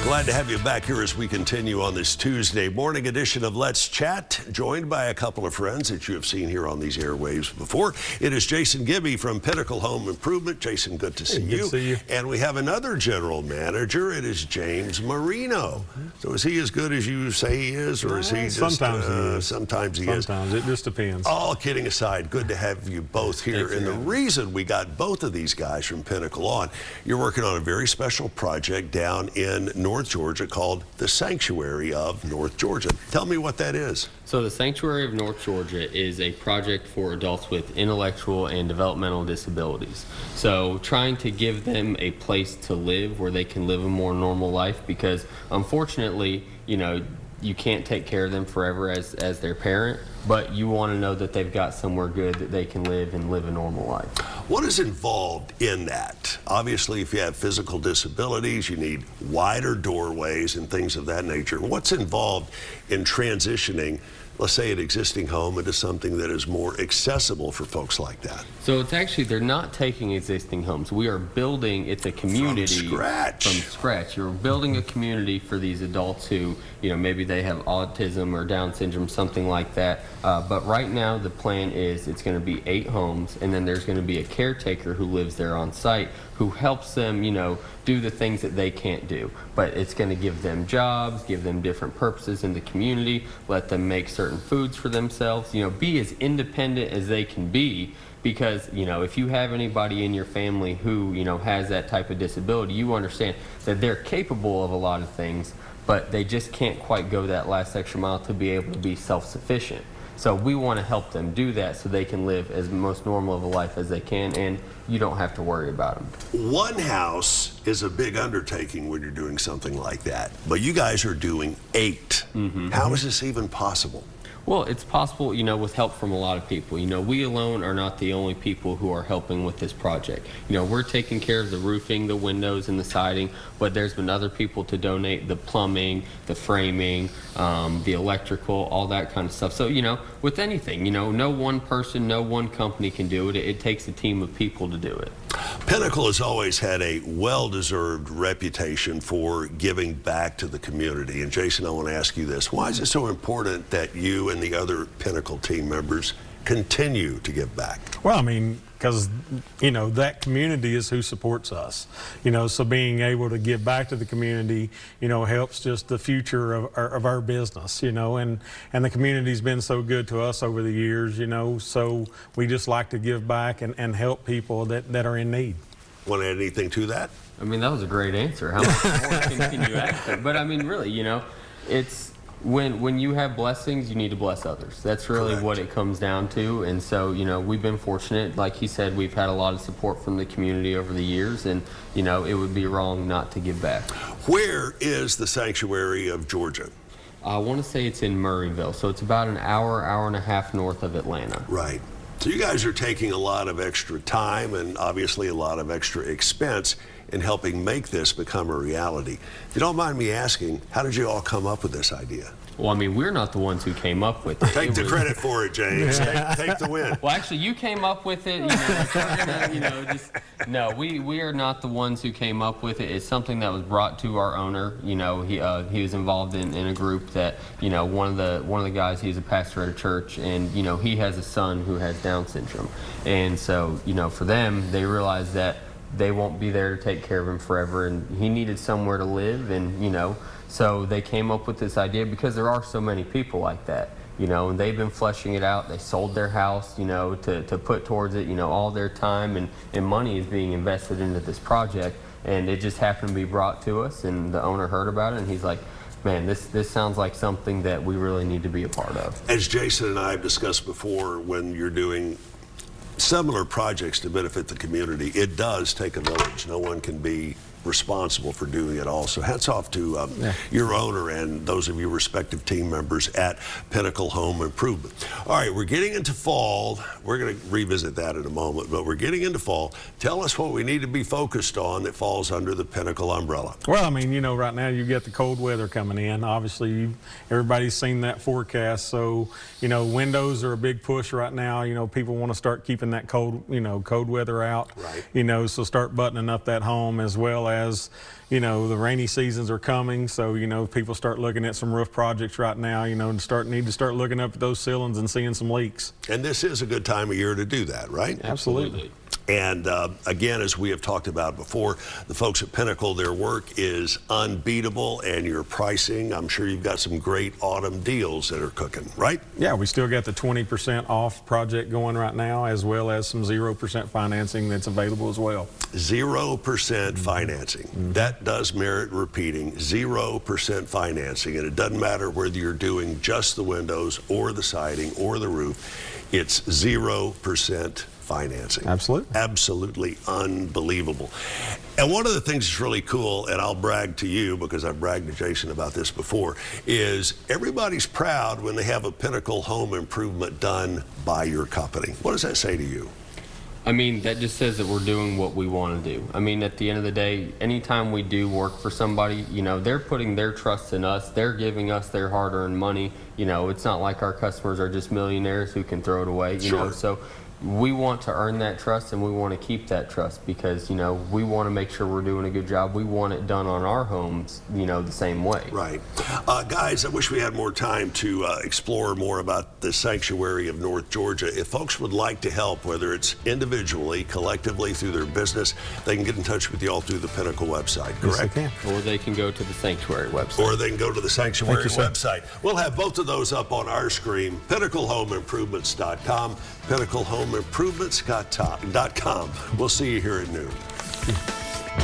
Glad to have you back here as we continue on this Tuesday morning edition of Let's Chat, joined by a couple of friends that you have seen here on these airwaves before. It is Jason Gibby from Pinnacle Home Improvement. Jason, good to see you. Good to see you. And we have another general manager. It is James Marino. So is he as good as you say he is, or is he just... Sometimes he is. Sometimes he is. Sometimes. It just depends. All kidding aside, good to have you both here. And the reason we got both of these guys from Pinnacle on, you're working on a very special project down in North Georgia called the Sanctuary of North Georgia. Tell me what that is. So the Sanctuary of North Georgia is a project for adults with intellectual and developmental disabilities. So trying to give them a place to live where they can live a more normal life, because unfortunately, you can't take care of them forever as their parent, but you want to know that they've got somewhere good that they can live and live a normal life. What is involved in that? Obviously, if you have physical disabilities, you need wider doorways and things of that nature. What's involved in transitioning, let's say, an existing home into something that is more accessible for folks like that? So it's actually, they're not taking existing homes. We are building, it's a community. From scratch. From scratch. You're building a community for these adults who, maybe they have autism or Down syndrome, something like that. But right now the plan is it's going to be 8 homes, and then there's going to be a caretaker who lives there on site who helps them, do the things that they can't do. But it's going to give them jobs, give them different purposes in the community, let them make certain foods for themselves, be as independent as they can be. Because, if you have anybody in your family who, has that type of disability, you understand that they're capable of a lot of things, but they just can't quite go that last extra mile to be able to be self-sufficient. So we want to help them do that so they can live as most normal of a life as they can, and you don't have to worry about them. One house is a big undertaking when you're doing something like that, but you guys are doing 8. How is this even possible? Well, it's possible, with help from a lot of people. We alone are not the only people who are helping with this project. We're taking care of the roofing, the windows, and the siding, but there's been other people to donate the plumbing, the framing, the electrical, all that kind of stuff. So, with anything, no one person, no one company can do it. It takes a team of people to do it. Pinnacle has always had a well-deserved reputation for giving back to the community. And Jason, I want to ask you this. Why is it so important that you and the other Pinnacle team members continue to give back? Well, because, that community is who supports us. So being able to give back to the community, helps just the future of our business, and the community's been so good to us over the years, so we just like to give back and help people that are in need. Want to add anything to that? That was a great answer. How much more can you add? But really, it's when you have blessings, you need to bless others. That's really Correct. what it comes down to. And so, we've been fortunate. Like he said, we've had a lot of support from the community over the years, and, it would be wrong not to give back. Where is the Sanctuary of Georgia? I want to say it's in Murrayville, so it's about an hour and a half north of Atlanta. Right. So you guys are taking a lot of extra time and obviously a lot of extra expense in helping make this become a reality. If you don't mind me asking, how did you all come up with this idea? Well, we're not the ones who came up with it. Take the credit for it, James. Take the win. Well, actually, you came up with it. No, we are not the ones who came up with it. It's something that was brought to our owner. He was involved in a group that, one of the guys, he's a pastor at a church, and, he has a son who has Down syndrome. And so, for them, they realized that they won't be there to take care of him forever, and he needed somewhere to live, and, so they came up with this idea because there are so many people like that, and they've been fleshing it out. They sold their house, to put towards it, all their time and money is being invested into this project, and it just happened to be brought to us, and the owner heard about it, and he's like, man, this sounds like something that we really need to be a part of. As Jason and I have discussed before, when you're doing similar projects to benefit the community, it does take a village. No one can be responsible for doing it all. So hats off to your owner and those of your respective team members at Pinnacle Home Improvement. All right, we're getting into fall. We're going to revisit that in a moment, but we're getting into fall. Tell us what we need to be focused on that falls under the Pinnacle umbrella. Well, I mean, right now you get the cold weather coming in. Obviously, everybody's seen that forecast. So, windows are a big push right now. People want to start keeping that cold weather out. Right. So start buttoning up that home, as well as the rainy seasons are coming, so people start looking at some roof projects right now, and need to start looking up at those ceilings and seeing some leaks. And this is a good time of year to do that, right? Absolutely. And again, as we have talked about before, the folks at Pinnacle, their work is unbeatable, and your pricing, I'm sure you've got some great autumn deals that are cooking, right? Yeah, we still got the 20% off project going right now, as well as some 0% financing that's available as well. 0% financing. That does merit repeating. 0% financing, and it doesn't matter whether you're doing just the windows or the siding or the roof. It's 0% financing. Absolutely. Absolutely unbelievable. And one of the things that's really cool, and I'll brag to you because I've bragged to Jason about this before, is everybody's proud when they have a Pinnacle home improvement done by your company. What does that say to you? I mean, that just says that we're doing what we want to do. I mean, at the end of the day, anytime we do work for somebody, they're putting their trust in us. They're giving us their hard-earned money. It's not like our customers are just millionaires who can throw it away. Sure. So we want to earn that trust, and we want to keep that trust because, we want to make sure we're doing a good job. We want it done on our homes, the same way. Right. Guys, I wish we had more time to explore more about the sanctuary of North Georgia. If folks would like to help, whether it's individually, collectively, through their business, they can get in touch with you all through the Pinnacle website, correct? Yes, they can. Or they can go to the sanctuary website. Or they can go to the sanctuary Thank you, sir. website. We'll have both of those up on our screen, pinnaclehomeimprovements.com, pinnaclehomeimprovements.com. We'll see you here at noon.